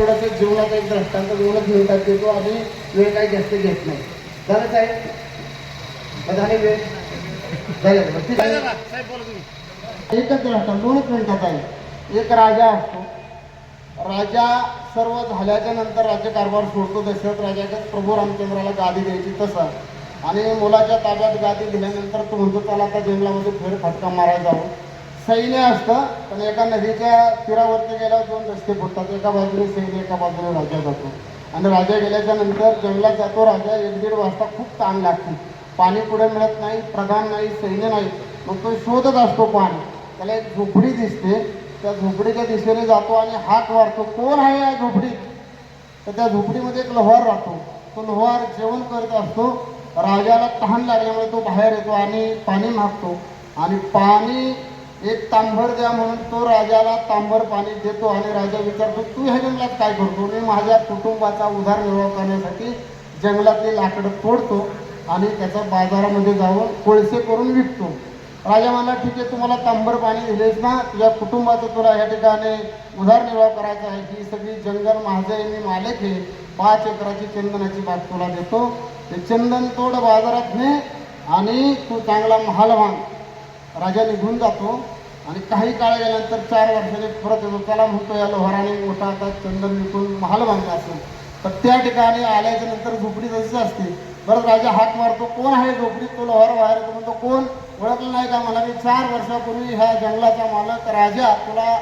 थोडंसं जीवनाचा एक दृष्टांत दोनच मिनिटात देतो आणि वेळ काही जास्त घेत नाही. झालं साहेब? झाले वेळ झालं ठीक आहे. एकच दृष्टांत दोनच मिनिटात आहे. एक राजा असतो. राजा सर्व झाल्याच्या नंतर राज्यकारभार सोडतो. दशरथ राजाकडे प्रभू रामचंद्राला गादी द्यायची तसं, आणि मुलाच्या ताब्यात गादी दिल्यानंतर तो म्हणतो त्याला आता जंगलामध्ये फेरफटका मारायला जाऊ. सैन्य असतं, पण एका नदीच्या तीरावरती गेल्यावर दोन रस्ते फुटतात. एका बाजूने सैन्य, एका बाजूने राजा जातो. आणि राजा गेल्याच्या नंतर जंगलात जातो राजा. 1-1.5 वाजता खूप ताण लागते. पाणी पुढे मिळत नाही, प्रधान नाही, सैन्य नाही. मग तो शोधत असतो पाणी. त्याला एक झोपडी दिसते. त्या झोपडीच्या दिशेने जातो आणि हाक मारतो, कोण आहे या झोपडीत? तर त्या झोपडीमध्ये एक लोहार राहतो. तो लोहार जेवण करत असतो. राजाला तहान लागल्यामुळे तो बाहेर येतो आणि पाणी मागतो. आणि पाणी एक तांबर द्या म्हणून तो राजाला तांबर पाणी देतो. आणि राजा विचारतो, तू ह्या जंगलात काय करतो? मी माझ्या कुटुंबाचा उदरनिर्वाह करण्यासाठी जंगलातली लाकडं तोडतो आणि त्याचा बाजारामध्ये जाऊन कोळसे करून विकतो. राजा म्हणला, ठीक आहे, तुम्हाला तांबर पाणी दिलेच ना, तुझ्या कुटुंबाचं तुला ह्या ठिकाणी उदरनिर्वाह करायचा आहे. ही सगळी जंगल माझं आहे, मी मालक आहे. 5 एकराची चंदनाची बाग तुला देतो. ते चंदन तोड बाजारात ने आणि तू चांगला महाल बांध. राजा निघून जातो आणि काही काळ गेल्यानंतर 4 वर्षांनी परत येतो. त्याला म्हणतो, या लोहाराने मोठा आता चंदन विकून महाल बांधला असेल. तर त्या ठिकाणी आल्याच्या नंतर झोपडी तशीच असते. बरं, राजा हाक मारतो, कोण आहे झोपडीत? तो लोहार बाहेर येतो. म्हणतो, कोण? ओळखलं नाही का मला? मी 4 वर्षापूर्वी ह्या जंगलाचा मालक राजा, तुला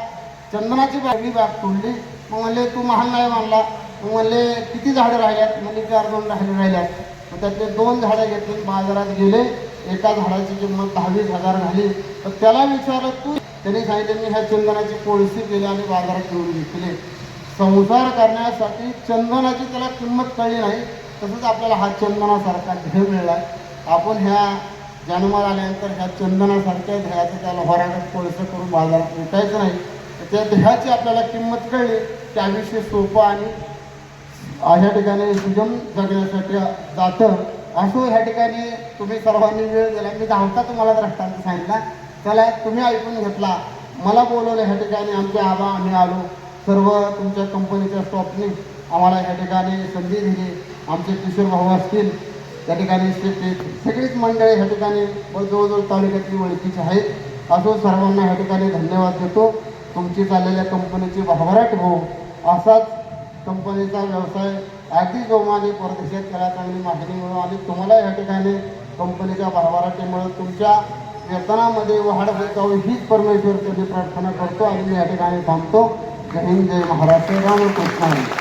चंदनाची बाग तोडली. मग म्हणले, तू महाल नाही मानला. मग म्हणले, किती झाडं राहिल्यात? म्हणजे 4-2 झाडं राहिल्यात. मग त्यातले 2 झाडं घेतली, बाजारात गेले. एका झाडाची किंमत 10-20 हजार झाली. तर त्याला विचारलं, तू? त्यांनी सांगितलं, मी ह्या चंदनाची कोळशी केली आणि बाजारात घेऊन विकले. संसार करण्यासाठी चंदनाची त्याला किंमत कळली नाही. तसंच आपल्याला हा चंदनासारखा ध्येय मिळाला. आपण ह्या जन्माला आल्यानंतर ह्या चंदनासारख्या ध्येयाचं त्या लोहाराकडे कोळसं करून बाजारात विकायचं नाही. त्या ध्येयाची आपल्याला किंमत कळली की आयुष्य सोपं आणि ह्या ठिकाणी सुजम जगण्यासाठी जातं. असो, ह्या ठिकाणी तुम्ही सर्वांनी वेळ दिला. मी धावता तुम्हाला दृष्टांत सांगितला, त्याला तुम्ही ऐकून घेतला. मला बोलवलं ह्या ठिकाणी, आमचे आबा, आम्ही आलो. सर्व तुमच्या कंपनीच्या स्टॉफनी आम्हाला ह्या ठिकाणी संधी दिली. आमचे किशोर भाऊ असतील, त्या ठिकाणी सगळीच मंडळी ह्या ठिकाणी जवळजवळ तालुक्यातली ओळखीची आहेत. असो, सर्वांना ह्या ठिकाणी धन्यवाद देतो. तुमची चाललेल्या कंपनीची भरभराट हो. असाच कंपनीचा व्यवसाय अगदी जोमाने परदेशात केला, चांगली मागणी मिळो आणि तुम्हाला ह्या ठिकाणी कंपनीच्या भरभराटीमुळे तुमच्या वेतनामध्ये वाढ होत जावी हीच परमेश्वर कधी प्रार्थना करतो आणि मी या ठिकाणी थांबतो. जय हिंद, जय महाराष्ट्र, रामकृष्ण.